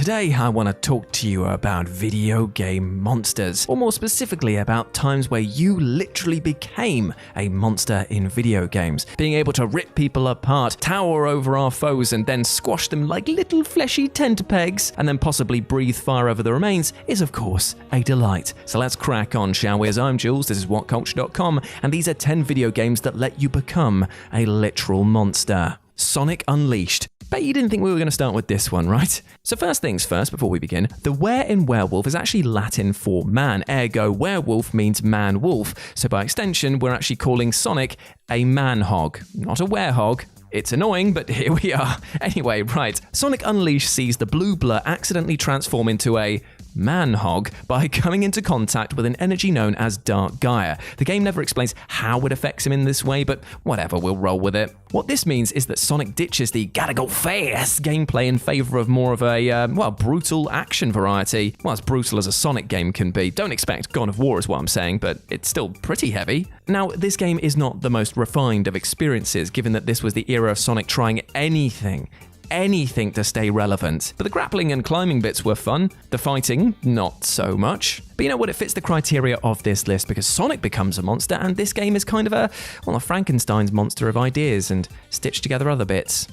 Today I want to talk to you about video game monsters, or more specifically about times where you literally became a monster in video games. Being able to rip people apart, tower over our foes and then squash them like little fleshy tentapegs, and then possibly breathe fire over the remains is of course a delight. So let's crack on, shall we? As I'm Jules, this is WhatCulture.com, and these are 10 video games that let you become a literal monster. Sonic Unleashed. Bet you didn't think we were going to start with this one, right? So first things first, before we begin, the were in werewolf is actually Latin for man, ergo werewolf means man-wolf, so by extension we're actually calling Sonic a man-hog, not a were-hog. It's annoying, but here we are. Anyway, right, Sonic Unleashed sees the blue blur accidentally transform into a man-hog by coming into contact with an energy known as Dark Gaia. The game never explains how it affects him in this way, but whatever, we'll roll with it. What this means is that Sonic ditches the gotta go fast gameplay in favor of more of a, brutal action variety. Well, as brutal as a Sonic game can be. Don't expect God of War is what I'm saying, but it's still pretty heavy. Now, this game is not the most refined of experiences, given that this was the era of Sonic trying anything to stay relevant. But the grappling and climbing bits were fun, the fighting, not so much. But you know what, it fits the criteria of this list because Sonic becomes a monster and this game is kind of a Frankenstein's monster of ideas and stitched together other bits.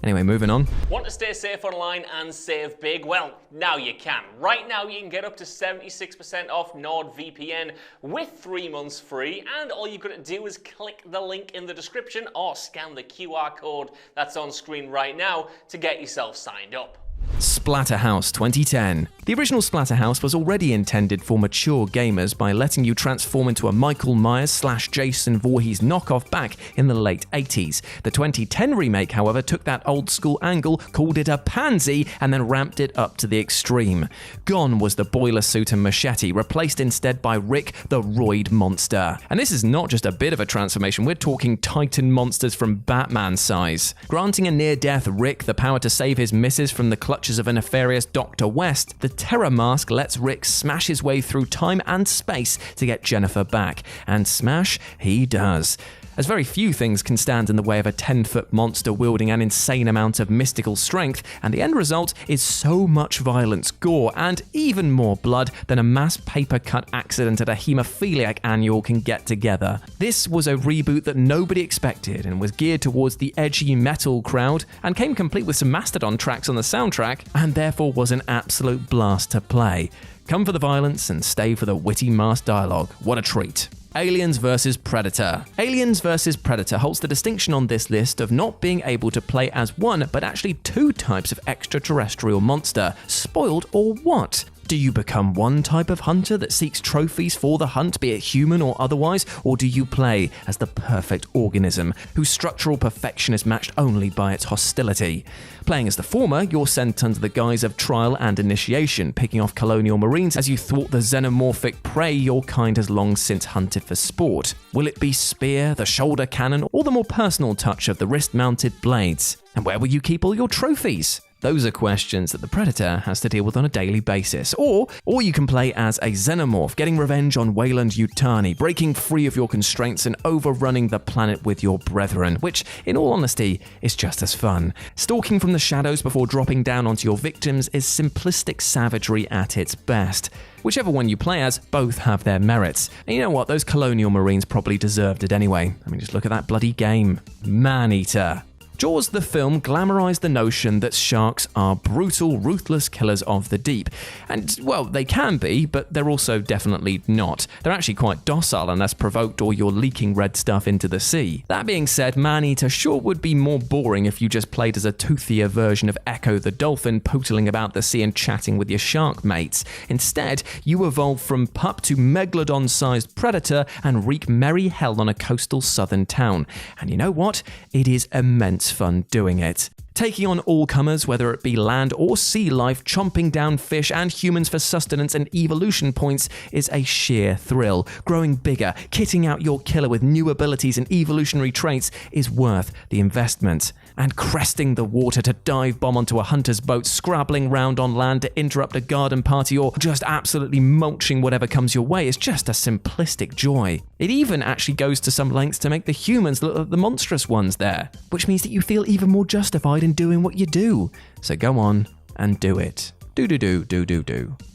Anyway, moving on. Want to stay safe online and save big? Well, now you can. Right now you can get up to 76% off NordVPN with 3 months free, and all you've got to do is click the link in the description or scan the QR code that's on screen right now to get yourself signed up. Splatterhouse 2010. The original Splatterhouse was already intended for mature gamers by letting you transform into a Michael Myers / Jason Voorhees knockoff back in the late 80s. The 2010 remake, however, took that old school angle, called it a pansy, and then ramped it up to the extreme. Gone was the boiler suit and machete, replaced instead by Rick the Roid Monster. And this is not just a bit of a transformation, we're talking Titan monsters from Batman size. Granting a near-death Rick the power to save his missus from the clutches of a nefarious Dr. West, the Terror Mask lets Rick smash his way through time and space to get Jennifer back. And smash he does. As very few things can stand in the way of a 10-foot monster wielding an insane amount of mystical strength, and the end result is so much violence, gore, and even more blood than a mass paper cut accident at a haemophiliac annual can get together. This was a reboot that nobody expected and was geared towards the edgy metal crowd, and came complete with some Mastodon tracks on the soundtrack, and therefore was an absolute blast to play. Come for the violence and stay for the witty masked dialogue. What a treat. Aliens vs. Predator. Aliens vs. Predator holds the distinction on this list of not being able to play as one, but actually 2 types of extraterrestrial monster. Spoiled or what? Do you become one type of hunter that seeks trophies for the hunt, be it human or otherwise, or do you play as the perfect organism, whose structural perfection is matched only by its hostility? Playing as the former, you're sent under the guise of trial and initiation, picking off colonial marines as you thwart the xenomorphic prey your kind has long since hunted for sport. Will it be spear, the shoulder cannon, or the more personal touch of the wrist-mounted blades? And where will you keep all your trophies? Those are questions that the Predator has to deal with on a daily basis. Or you can play as a xenomorph, getting revenge on Weyland Yutani, breaking free of your constraints and overrunning the planet with your brethren, which, in all honesty, is just as fun. Stalking from the shadows before dropping down onto your victims is simplistic savagery at its best. Whichever one you play as, both have their merits. And you know what, those colonial marines probably deserved it anyway. I mean, just look at that bloody game. Maneater. Jaws the film glamorized the notion that sharks are brutal, ruthless killers of the deep. And, well, they can be, but they're also definitely not. They're actually quite docile unless provoked or you're leaking red stuff into the sea. That being said, Maneater sure would be more boring if you just played as a toothier version of Echo the dolphin, pootling about the sea and chatting with your shark mates. Instead, you evolve from pup to megalodon-sized predator and wreak merry hell on a coastal southern town. And you know what? It is immense fun doing it. Taking on all comers, whether it be land or sea life, chomping down fish and humans for sustenance and evolution points is a sheer thrill. Growing bigger, kitting out your killer with new abilities and evolutionary traits is worth the investment. And cresting the water to dive bomb onto a hunter's boat, scrabbling round on land to interrupt a garden party, or just absolutely mulching whatever comes your way is just a simplistic joy. It even actually goes to some lengths to make the humans look like the monstrous ones there, which means that you feel even more justified in doing what you do. So go on and do it.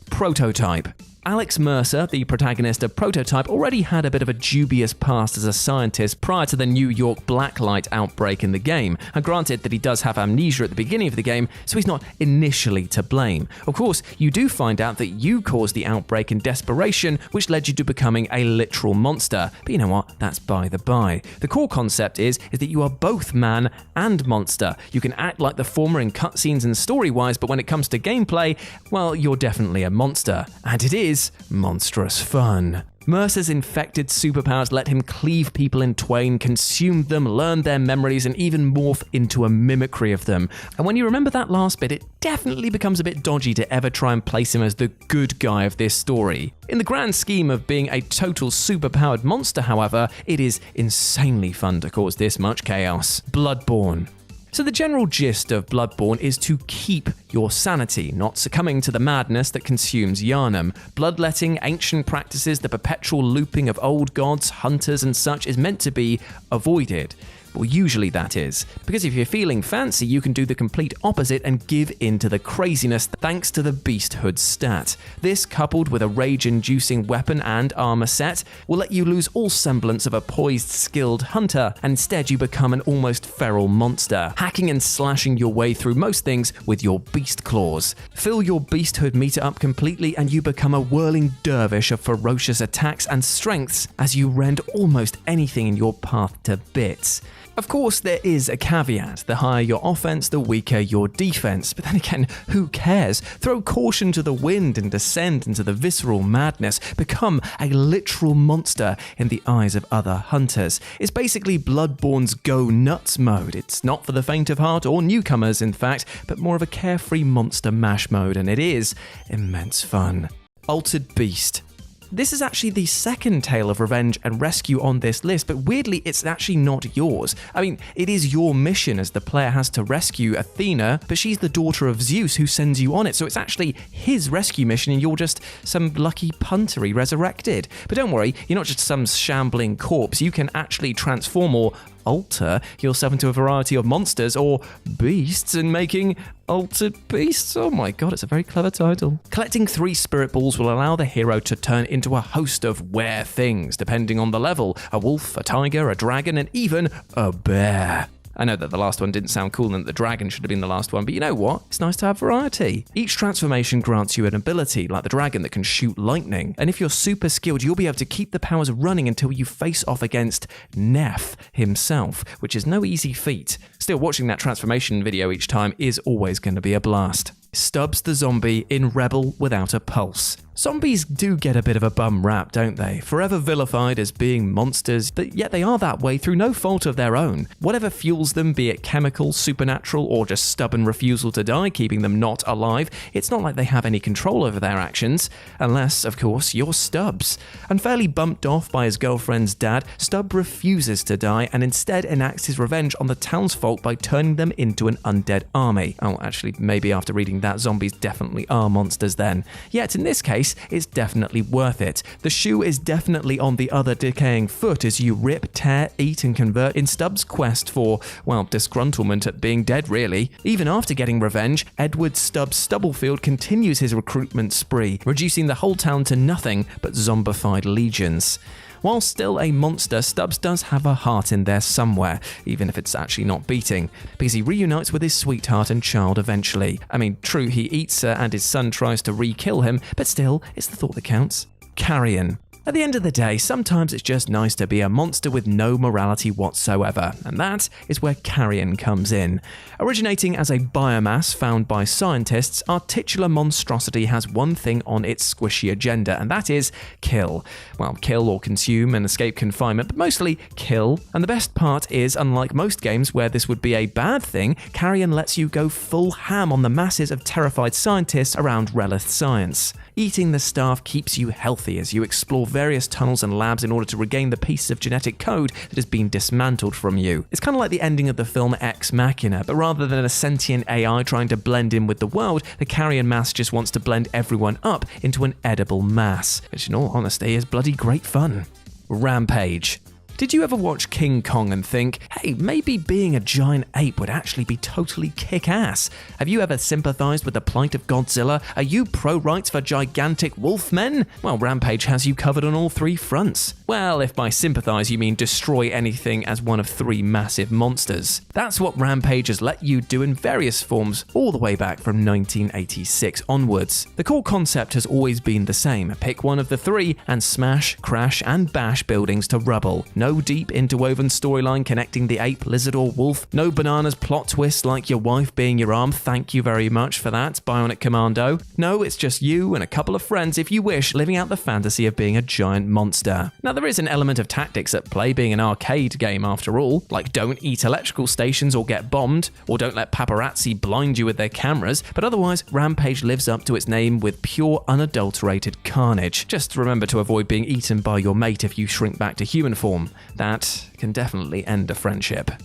Prototype. Alex Mercer, the protagonist of Prototype, already had a bit of a dubious past as a scientist prior to the New York blacklight outbreak in the game, and granted that he does have amnesia at the beginning of the game, so he's not initially to blame. Of course, you do find out that you caused the outbreak in desperation, which led you to becoming a literal monster, but you know what, that's by the by. The core concept is that you are both man and monster. You can act like the former in cutscenes and story-wise, but when it comes to gameplay, well, you're definitely a monster, and it is monstrous fun. Mercer's infected superpowers let him cleave people in twain, consume them, learn their memories, and even morph into a mimicry of them. And when you remember that last bit, it definitely becomes a bit dodgy to ever try and place him as the good guy of this story. In the grand scheme of being a total superpowered monster, however, it is insanely fun to cause this much chaos. Bloodborne. So the general gist of Bloodborne is to keep your sanity, not succumbing to the madness that consumes Yharnam. Bloodletting, ancient practices, the perpetual looping of old gods, hunters and such is meant to be avoided. Well, usually that is. Because if you're feeling fancy, you can do the complete opposite and give in to the craziness thanks to the Beasthood stat. This, coupled with a rage-inducing weapon and armor set, will let you lose all semblance of a poised, skilled hunter, and instead you become an almost feral monster, hacking and slashing your way through most things with your beast claws. Fill your Beasthood meter up completely and you become a whirling dervish of ferocious attacks and strengths as you rend almost anything in your path to bits. Of course, there is a caveat. The higher your offense, the weaker your defense. But then again, who cares? Throw caution to the wind and descend into the visceral madness. Become a literal monster in the eyes of other hunters. It's basically Bloodborne's go nuts mode. It's not for the faint of heart or newcomers, in fact, but more of a carefree monster mash mode, and it is immense fun. Altered Beast. This is actually the second tale of revenge and rescue on this list, but weirdly, it's actually not yours. I mean, it is your mission as the player has to rescue Athena, but she's the daughter of Zeus who sends you on it, so it's actually his rescue mission and you're just some lucky punter he resurrected. But don't worry, you're not just some shambling corpse, you can actually transform or alter yourself into a variety of monsters or beasts and making Altered Beasts. Oh my god, it's a very clever title. Collecting 3 spirit balls will allow the hero to turn into a host of were things, depending on the level. A wolf, a tiger, a dragon, and even a bear. I know that the last one didn't sound cool and that the dragon should have been the last one, but you know what? It's nice to have variety. Each transformation grants you an ability, like the dragon that can shoot lightning. And if you're super skilled, you'll be able to keep the powers running until you face off against Neph himself, which is no easy feat. Still, watching that transformation video each time is always going to be a blast. Stubbs the Zombie in Rebel Without a Pulse. Zombies do get a bit of a bum rap, don't they? Forever vilified as being monsters, but yet they are that way through no fault of their own. Whatever fuels them, be it chemical, supernatural, or just stubborn refusal to die, keeping them not alive, it's not like they have any control over their actions. Unless, of course, you're Stubbs. Unfairly bumped off by his girlfriend's dad, Stubb refuses to die and instead enacts his revenge on the townsfolk by turning them into an undead army. Oh, actually, maybe after reading that, zombies definitely are monsters then. Yet in this case, it's definitely worth it. The shoe is definitely on the other decaying foot as you rip, tear, eat and convert in Stubbs' quest for, well, disgruntlement at being dead really. Even after getting revenge, Edward Stubbs Stubblefield continues his recruitment spree, reducing the whole town to nothing but zombified legions. While still a monster, Stubbs does have a heart in there somewhere, even if it's actually not beating, because he reunites with his sweetheart and child eventually. I mean, true, he eats her and his son tries to re-kill him, but still, it's the thought that counts. Carrion. At the end of the day, sometimes it's just nice to be a monster with no morality whatsoever, and that is where Carrion comes in. Originating as a biomass found by scientists, our titular monstrosity has one thing on its squishy agenda, and that is kill. Well, kill or consume and escape confinement, but mostly kill. And the best part is, unlike most games where this would be a bad thing, Carrion lets you go full ham on the masses of terrified scientists around Relith science. Eating the staff keeps you healthy as you explore various tunnels and labs in order to regain the piece of genetic code that has been dismantled from you. It's kind of like the ending of the film Ex Machina, but rather than a sentient AI trying to blend in with the world, the Carrion mass just wants to blend everyone up into an edible mass, which in all honesty is bloody great fun. Rampage. Did you ever watch King Kong and think, hey, maybe being a giant ape would actually be totally kick-ass? Have you ever sympathized with the plight of Godzilla? Are you pro-rights for gigantic wolf men? Well, Rampage has you covered on all three fronts. Well, if by sympathize you mean destroy anything as one of three massive monsters. That's what Rampage has let you do in various forms all the way back from 1986 onwards. The core concept has always been the same. Pick one of the three and smash, crash, and bash buildings to rubble. No deep interwoven storyline connecting the ape, lizard, or wolf. No bananas plot twist like your wife being your arm. Thank you very much for that, Bionic Commando. No, it's just you and a couple of friends, if you wish, living out the fantasy of being a giant monster. Now, there is an element of tactics at play, being an arcade game after all, like don't eat electrical stations or get bombed, or don't let paparazzi blind you with their cameras, but otherwise, Rampage lives up to its name with pure, unadulterated carnage. Just remember to avoid being eaten by your mate if you shrink back to human form. That can definitely end a friendship.